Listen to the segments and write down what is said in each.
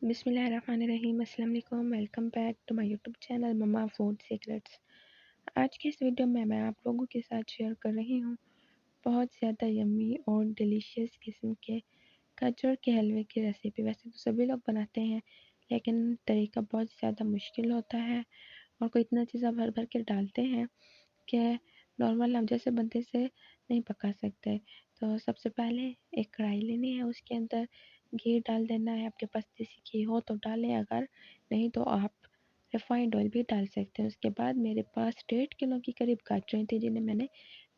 बिस्मिल्लाहिर्रहमानिर्रहीम। अस्सलाम वालेकुम। Welcome back to my YouTube channel mamma food secrets. आज की इस वीडियो में मैं आप लोगों के साथ शेयर कर रही हूँ बहुत ज़्यादा यम्मी और डिलीशियस किस्म के गाजर के हलवे की रेसिपी। वैसे तो सभी लोग बनाते हैं लेकिन तरीका बहुत ज़्यादा मुश्किल होता है और कोई इतना चीज़ें भर भर के डालते हैं कि नॉर्मल हम जैसे बनते से नहीं पका सकते। तो सबसे पहले एक कढ़ाई लेनी है, उसके अंदर घी डाल देना है। आपके पास देसी घी हो तो डालें, अगर नहीं तो आप रिफाइंड ऑयल भी डाल सकते हैं। उसके बाद मेरे पास 1.5 किलो के करीब गाजरें थी जिन्हें मैंने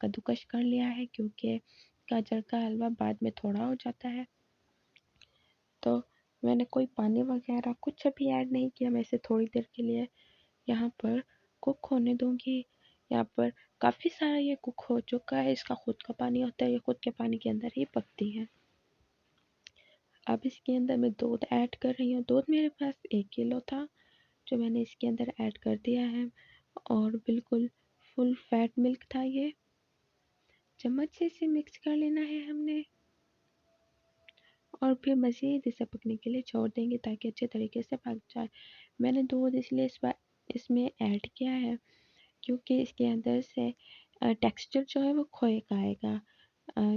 कद्दूकस कर लिया है, क्योंकि गाजर का हलवा बाद में थोड़ा हो जाता है। तो मैंने कोई पानी वगैरह कुछ भी ऐड नहीं किया, मैं इसे थोड़ी देर के लिए यहाँ पर कुक होने दूंगी। यहाँ पर काफ़ी सारा ये कुक हो चुका है, इसका खुद का पानी होता है, ये खुद के पानी के अंदर ही पकती है। अब इसके अंदर मैं दूध ऐड कर रही हूँ। दूध मेरे पास 1 किलो था जो मैंने इसके अंदर ऐड कर दिया है और बिल्कुल फुल फैट मिल्क था ये। चम्मच से इसे मिक्स कर लेना है हमने और फिर मज़ीद इसे पकने के लिए छोड़ देंगे ताकि अच्छे तरीके से पक जाए। मैंने दूध इसलिए इस बार इसमें ऐड किया है क्योंकि इसके अंदर से टेक्सचर जो है वो खोए का आएगा।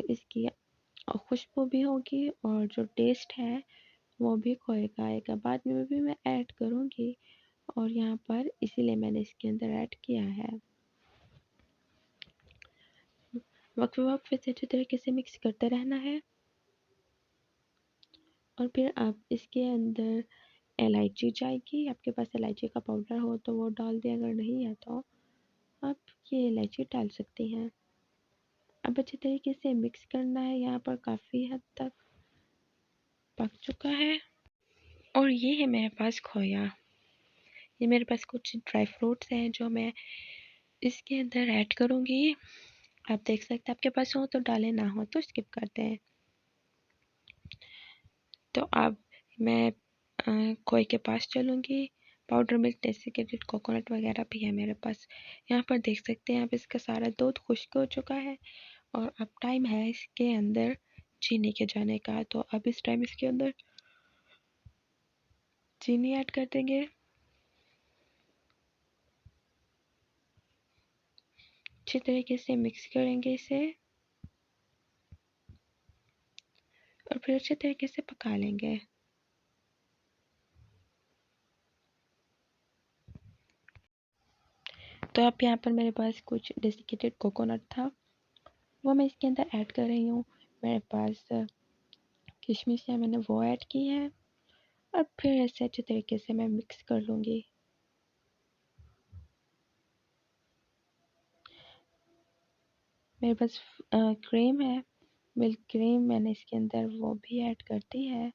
इसकी खुशबू भी होगी और जो टेस्ट है वो भी खोए का आएगा। बाद में भी मैं ऐड करूँगी और यहाँ पर इसीलिए मैंने इसके अंदर ऐड किया है। वक्त वक्त से अच्छे तरीके से मिक्स करते रहना है और फिर आप इसके अंदर इलायची जाएगी। आपके पास इलायची का पाउडर हो तो वो डाल दें, अगर नहीं है तो आप ये इलायची डाल सकती हैं। अब अच्छे तरीके से मिक्स करना है। यहाँ पर काफ़ी हद तक पक चुका है और ये है मेरे पास खोया। ये मेरे पास कुछ ड्राई फ्रूट्स हैं जो मैं इसके अंदर ऐड करूँगी। आप देख सकते हैं, आपके पास हो तो डालें, ना हो तो स्किप करते हैं। तो अब मैं खोए के पास चलूँगी। पाउडर मिल्क, डेसिकेटेड कोकोनट वगैरह भी है मेरे पास। यहाँ पर देख सकते हैं आप, इसका सारा दूध खुश्क हो चुका है और अब टाइम है इसके अंदर चीनी के जाने का। तो अब इस टाइम इसके अंदर चीनी ऐड कर देंगे। अच्छे तरीके से मिक्स करेंगे इसे और फिर अच्छे तरीके से पका लेंगे। तो अब यहाँ पर मेरे पास कुछ डेसिकेटेड कोकोनट था, वो मैं इसके अंदर ऐड कर रही हूँ। मेरे पास किशमिश है, मैंने वो ऐड की है और फिर ऐसे अच्छे तरीके से मैं मिक्स कर लूँगी। मेरे पास क्रीम है, मिल्क क्रीम, मैंने इसके अंदर वो भी ऐड कर दी है।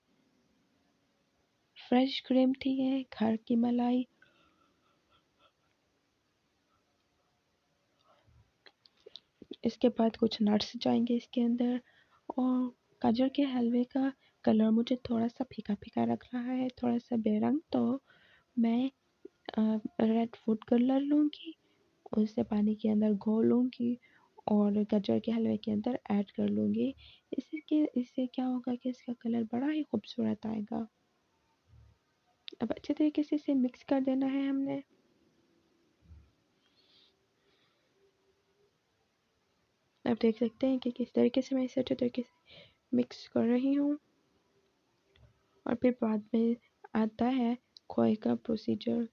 फ्रेश क्रीम थी है, घर की मलाई। इसके बाद कुछ नट्स जाएंगे इसके अंदर और गाजर के हलवे का कलर मुझे थोड़ा सा फीका फीका लग रहा है, थोड़ा सा बेरंग, तो मैं रेड फूड कलर लूँगी, उसे पानी के अंदर घोलूँगी और गाजर के हलवे के अंदर ऐड कर लूँगी। इससे क्या होगा कि इसका कलर बड़ा ही खूबसूरत आएगा। अब अच्छे तरीके से इसे मिक्स कर देना है हमने। आप देख सकते हैं कि किस तरीके से मैं इसे अच्छे तरीके से मिक्स कर रही हूँ और फिर बाद में आता है खोए का प्रोसीजर,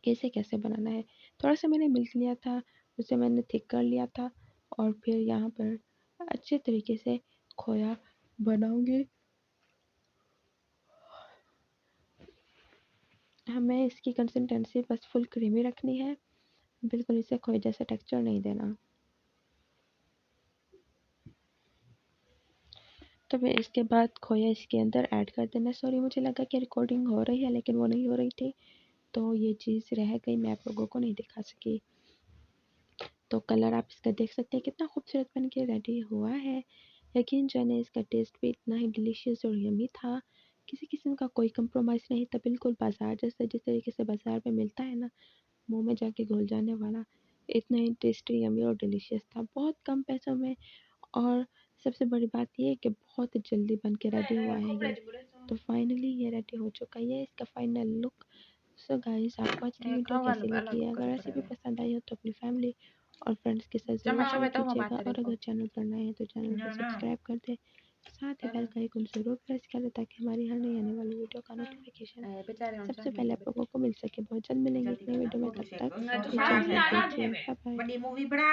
कैसे कैसे बनाना है। थोड़ा सा मैंने मिल्क लिया था, उसे मैंने थिक कर लिया था और फिर यहाँ पर अच्छे तरीके से खोया बनाऊंगी। हमें इसकी कंसिस्टेंसी बस फुल क्रीमी रखनी है, बिल्कुल इसे खोए जैसा टेक्सचर नहीं देना। तो फिर इसके बाद खोया इसके अंदर ऐड कर देना। सॉरी, मुझे लगा कि रिकॉर्डिंग हो रही है लेकिन वो नहीं हो रही थी, तो ये चीज़ रह गई, मैं आप लोगों को नहीं दिखा सकी। तो कलर आप इसका देख सकते हैं कितना खूबसूरत बन के रेडी हुआ है। यकीन जाने इसका टेस्ट भी इतना ही डिलीशियस और यमी था, किसी किस्म का कोई कंप्रोमाइज़ नहीं था, बिल्कुल बाजार जैसा, जिस तरीके से बाजार में मिलता है ना, मुंह में जाके घुल जाने वाला, इतना ही टेस्टी, यमी और डिलीशियस था, बहुत कम पैसों में। और सबसे बड़ी बात ये है कि बहुत जल्दी बन के रेडी हुआ है ये। तो फाइनली ये रेडी हो चुका है, ये इसका फाइनल लुक। सो गाइस, आपको आज की वीडियो कैसी लगी है? अगर रेसिपी पसंद आई हो तो अपनी फैमिली और फ्रेंड्स के साथ जरूर शेयर कीजिएगा, और अगर चैनल पर नए हैं तो चैनल को सब्सक्राइब कर दें, साथ ही बेल का आइकन जरूर प्रेस करें ताकि हमारी हर नई आने वाली वीडियो का नोटिफिकेशन सबसे पहले आप लोगों को मिल सके। बहुत जल्द मिलेंगे एक नई वीडियो में, तब तक इजाज़त दीजिए, बाय बाय।